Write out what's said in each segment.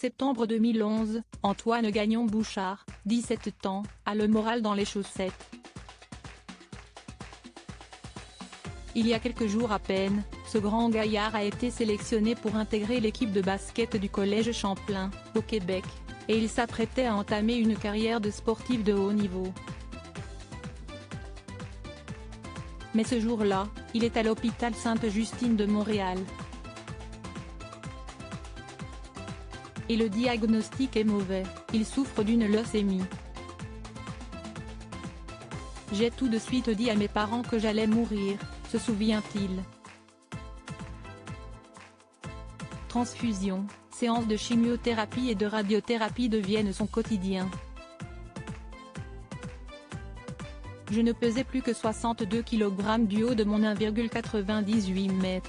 septembre 2011, Antoine Gagnon-Bouchard, 17 ans, a le moral dans les chaussettes. Il y a quelques jours à peine, ce grand gaillard a été sélectionné pour intégrer l'équipe de basket du Collège Champlain, au Québec, et il s'apprêtait à entamer une carrière de sportif de haut niveau. Mais ce jour-là, il est à l'hôpital Sainte-Justine de Montréal. Et le diagnostic est mauvais, il souffre d'une leucémie. J'ai tout de suite dit à mes parents que j'allais mourir, se souvient-il. Transfusion, séances de chimiothérapie et de radiothérapie deviennent son quotidien. Je ne pesais plus que 62 kg du haut de mon 1,98 m.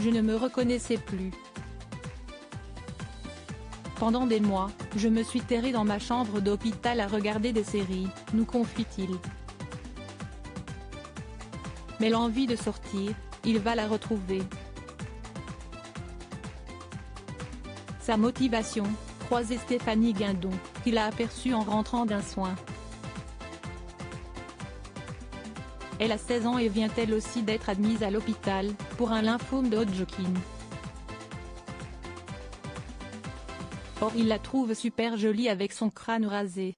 Je ne me reconnaissais plus. Pendant des mois, je me suis terré dans ma chambre d'hôpital à regarder des séries, nous confie-t-il. Mais l'envie de sortir, il va la retrouver. Sa motivation, croiser Stéphanie Guindon, qu'il a aperçue en rentrant d'un soin. Elle a 16 ans et vient elle aussi d'être admise à l'hôpital, pour un lymphome de Hodgkin. Or il la trouve super jolie avec son crâne rasé.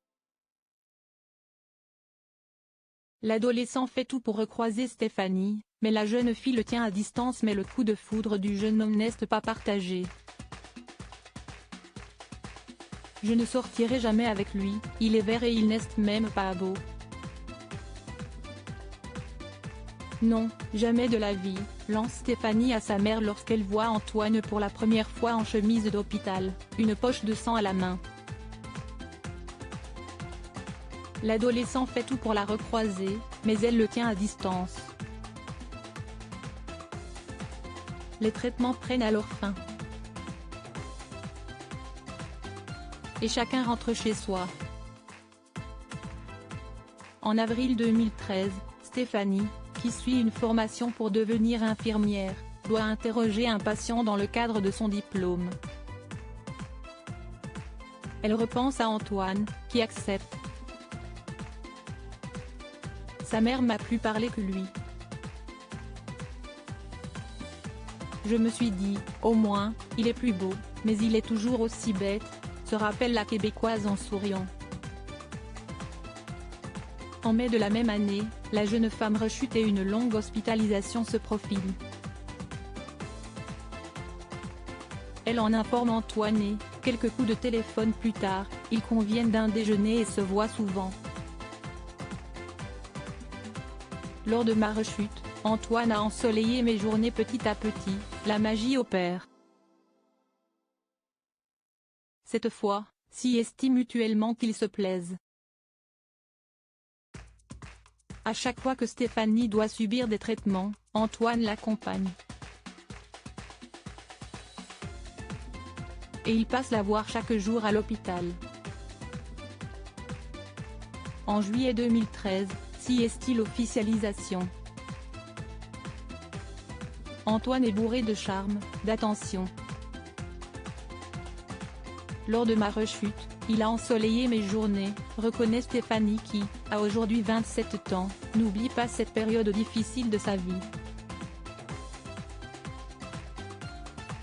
L'adolescent fait tout pour recroiser Stéphanie, mais la jeune fille le tient à distance, mais le coup de foudre du jeune homme n'est pas partagé. Je ne sortirai jamais avec lui, il est vert et il n'est même pas beau. Non, jamais de la vie, lance Stéphanie à sa mère lorsqu'elle voit Antoine pour la première fois en chemise d'hôpital, une poche de sang à la main. L'adolescent fait tout pour la recroiser, mais elle le tient à distance. Les traitements prennent alors fin. Et chacun rentre chez soi. En avril 2013, Stéphanie, qui suit une formation pour devenir infirmière, doit interroger un patient dans le cadre de son diplôme. Elle repense à Antoine, qui accepte. Sa mère m'a plus parlé que lui. Je me suis dit, au moins, il est plus beau, mais il est toujours aussi bête, se rappelle la Québécoise en souriant. En mai de la même année, la jeune femme rechute et une longue hospitalisation se profile. Elle en informe Antoine et, quelques coups de téléphone plus tard, ils conviennent d'un déjeuner et se voient souvent. Lors de ma rechute, Antoine a ensoleillé mes journées petit à petit, la magie opère. Cette fois, s'y estiment mutuellement qu'ils se plaisent. À chaque fois que Stéphanie doit subir des traitements, Antoine l'accompagne. Et il passe la voir chaque jour à l'hôpital. En juillet 2013, s'y est-il l'officialisation. Antoine est bourré de charme, d'attention. Lors de ma rechute, il a ensoleillé mes journées, reconnaît Stéphanie qui, a aujourd'hui 27 ans, n'oublie pas cette période difficile de sa vie.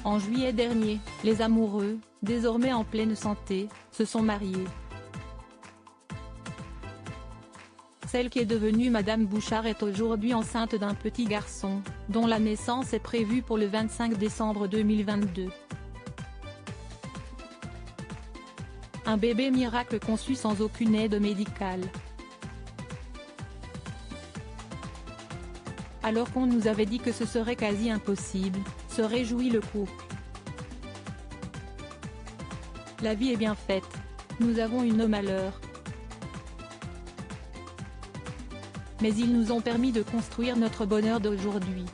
En juillet dernier, les amoureux, désormais en pleine santé, se sont mariés. Celle qui est devenue Madame Bouchard est aujourd'hui enceinte d'un petit garçon, dont la naissance est prévue pour le 25 décembre 2022. Un bébé miracle conçu sans aucune aide médicale. Alors qu'on nous avait dit que ce serait quasi impossible, se réjouit le couple. La vie est bien faite. Nous avons eu nos malheurs. Mais ils nous ont permis de construire notre bonheur d'aujourd'hui.